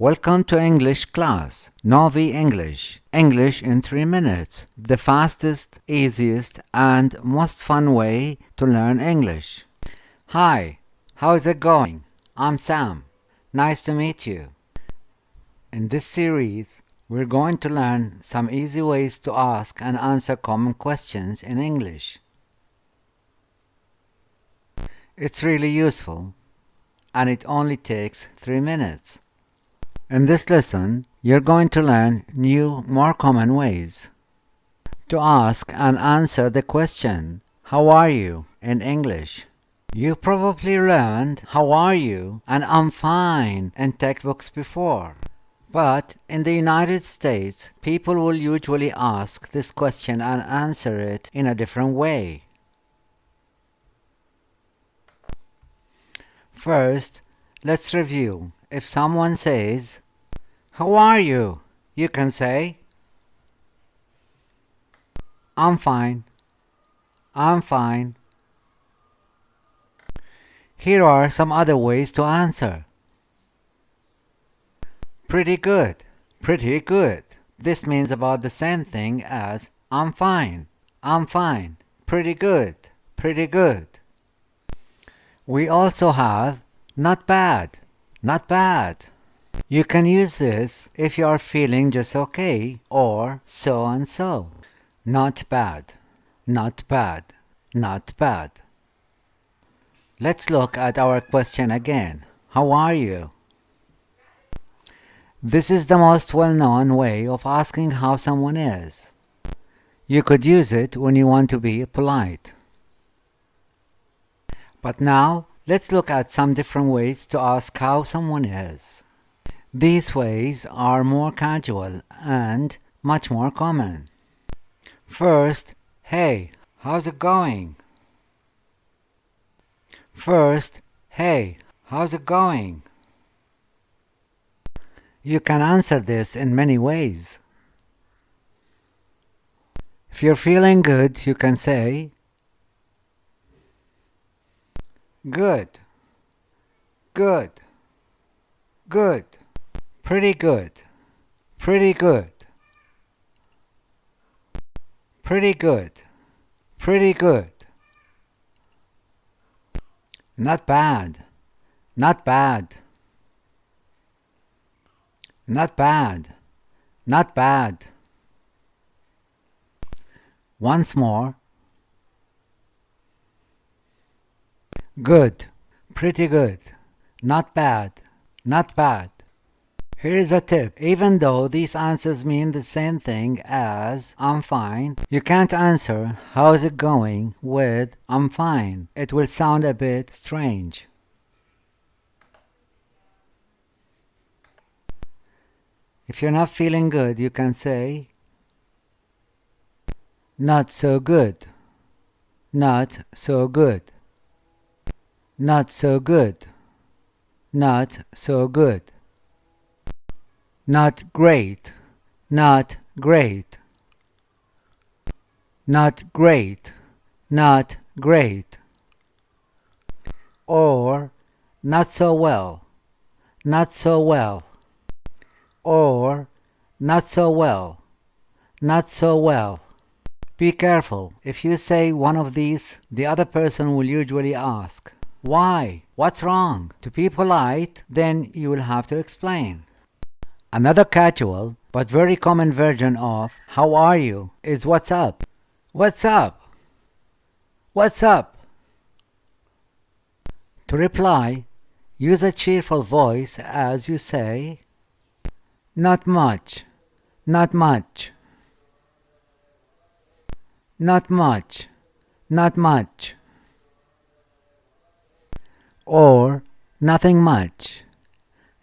Welcome to English class, Novi English. English in 3 minutes. The fastest, easiest, and most fun way to learn English. Hi, how's it going? I'm Sam. Nice to meet you. In this series, we're going to learn some easy ways to ask and answer common questions in English. It's really useful, and it only takes 3 minutes. In this lesson, you're going to learn new, more common ways to ask and answer the question, "How are you?" in English. You probably learned "How are you?" and "I'm fine" in textbooks before. But in the United States, people will usually ask this question and answer it in a different way. First, let's review. If someone says, "How are you?" you can say, "I'm fine. I'm fine." Here are some other ways to answer. Pretty good. Pretty good. This means about the same thing as "I'm fine. I'm fine." Pretty good. Pretty good. We also have not bad. Not bad. You can use this if you are feeling just okay or so and so. Not bad. Not bad. Not bad. Let's look at our question again. How are you? This is the most well-known way of asking how someone is. You could use it when you want to be polite. But now, let's look at some different ways to ask how someone is. These ways are more casual and much more common. First, "Hey, how's it going?" First, "Hey, how's it going?" You can answer this in many ways. If you're feeling good, you can say, "Good, good, good, pretty good, pretty good, pretty good, pretty good, not bad, not bad, not bad, not bad." Once more. Good, pretty good, not bad, not bad. Here is a tip. Even though these answers mean the same thing as "I'm fine," you can't answer "How's it going?" with "I'm fine." It will sound a bit strange. If you're not feeling good, you can say, "Not so good, not so good, not so good, not so good, not great, not great, not great, not great," or "not so well, not so well," or "not so well, not so well." Be careful. If you say one of these, the other person will usually ask, "Why? What's wrong?" To be polite, then you will have to explain. Another casual but very common version of "How are you?" is "What's up?" What's up? What's up? To reply, use a cheerful voice as you say, "Not much, not much, not much, not much," or "Nothing much,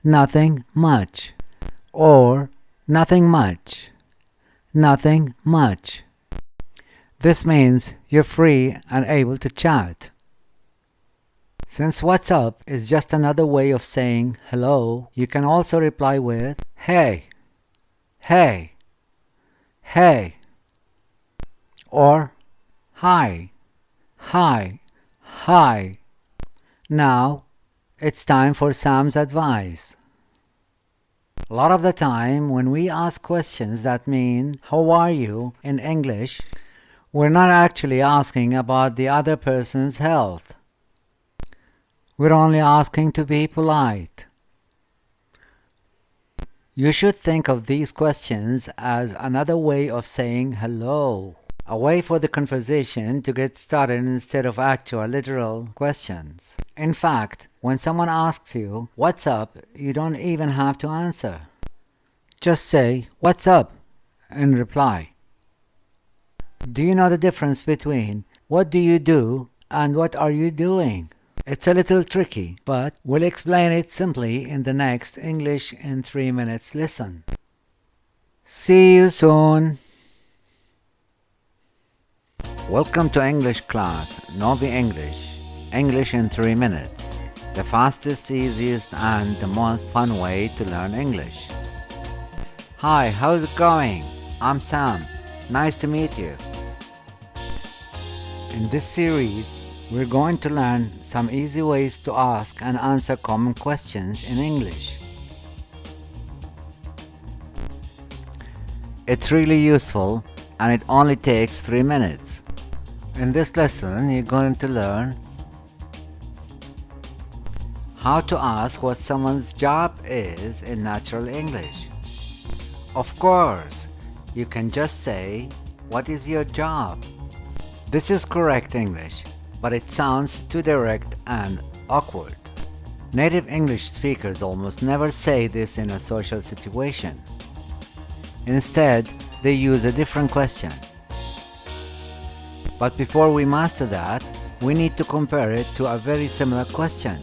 nothing much," or "Nothing much, nothing much." This means you're free and able to chat. Since "What's up?" is just another way of saying hello, you can also reply with "Hey, hey, hey," or "Hi, hi, hi." Now, it's time for Sam's advice. A lot of the time, when we ask questions that mean, how are you, in English, we're not actually asking about the other person's health. We're only asking to be polite. You should think of these questions as another way of saying hello, a way for the conversation to get started instead of actual literal questions. In fact, when someone asks you, "What's up?" you don't even have to answer. Just say, "What's up?" in reply. Do you know the difference between "What do you do?" and "What are you doing?" It's a little tricky, but we'll explain it simply in the next English in 3 minutes lesson. See you soon! Welcome to English class, Novi English. English in 3 minutes. The fastest, easiest, and the most fun way to learn English. Hi, how's it going? I'm Sam. Nice to meet you. In this series, we're going to learn some easy ways to ask and answer common questions in English. It's really useful and it only takes 3 minutes. In this lesson, you're going to learn how to ask what someone's job is in natural English. Of course, you can just say, "What is your job?" This is correct English, but it sounds too direct and awkward. Native English speakers almost never say this in a social situation. Instead, they use a different question. But before we master that, we need to compare it to a very similar question.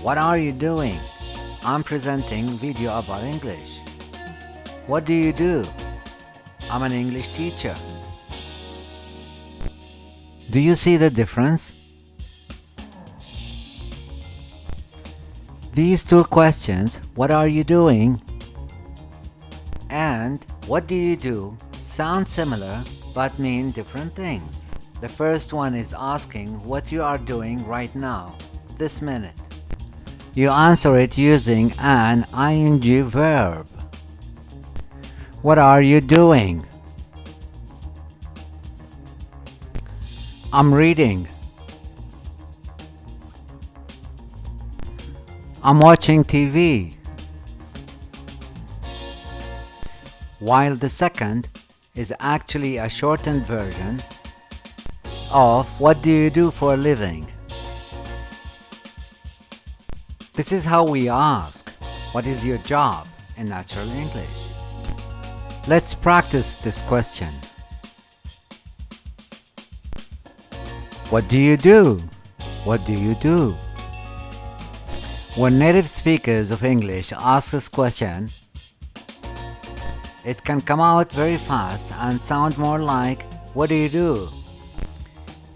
What are you doing? I'm presenting video about English. What do you do? I'm an English teacher. Do you see the difference? These two questions, "What are you doing?" and "What do you do?" sound similar but mean different things. The first one is asking what you are doing right now, this minute. You answer it using an ing verb. What are you doing? I'm reading. I'm watching TV. While the second is actually a shortened version of "What do you do for a living?" This is how we ask, "What is your job?" in natural English. Let's practice this question. What do you do? What do you do? When native speakers of English ask this question, it can come out very fast and sound more like, "What do you do?"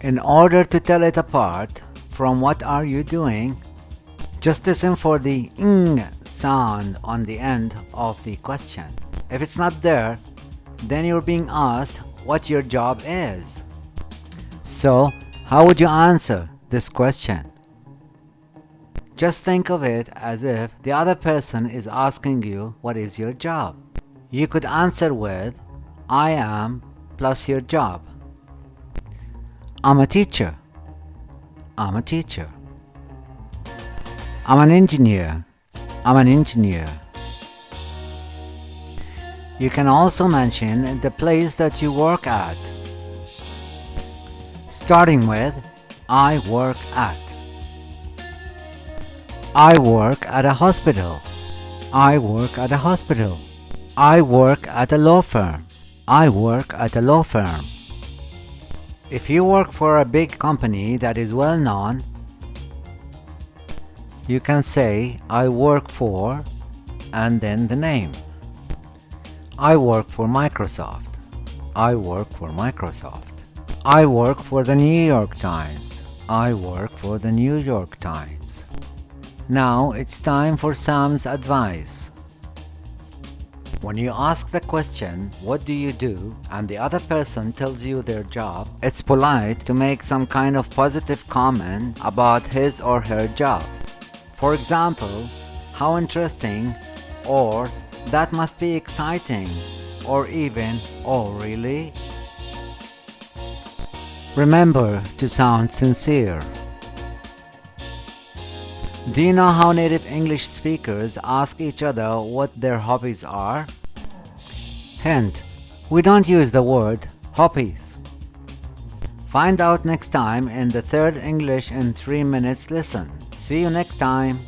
In order to tell it apart from "What are you doing?", just listen for the "ing" sound on the end of the question. If it's not there, then you're being asked what your job is. So, how would you answer this question? Just think of it as if the other person is asking you, "What is your job?" You could answer with, "I am" plus your job. I'm a teacher. I'm a teacher. I'm an engineer. I'm an engineer. You can also mention the place that you work at, starting with "I work at." I work at a hospital. I work at a hospital. I work at a law firm. I work at a law firm. If you work for a big company that is well known, you can say, "I work for," and then the name. I work for Microsoft. I work for Microsoft. I work for the New York Times. I work for the New York Times. Now it's time for Sam's advice. When you ask the question, "What do you do?" and the other person tells you their job, it's polite to make some kind of positive comment about his or her job. For example, "How interesting," or That must be exciting. Or even, oh really? Remember to sound sincere. Do you know how native English speakers ask each other what their hobbies are? Hint, we don't use the word hobbies. Find out next time in the third English in 3 minutes lesson. See you next time.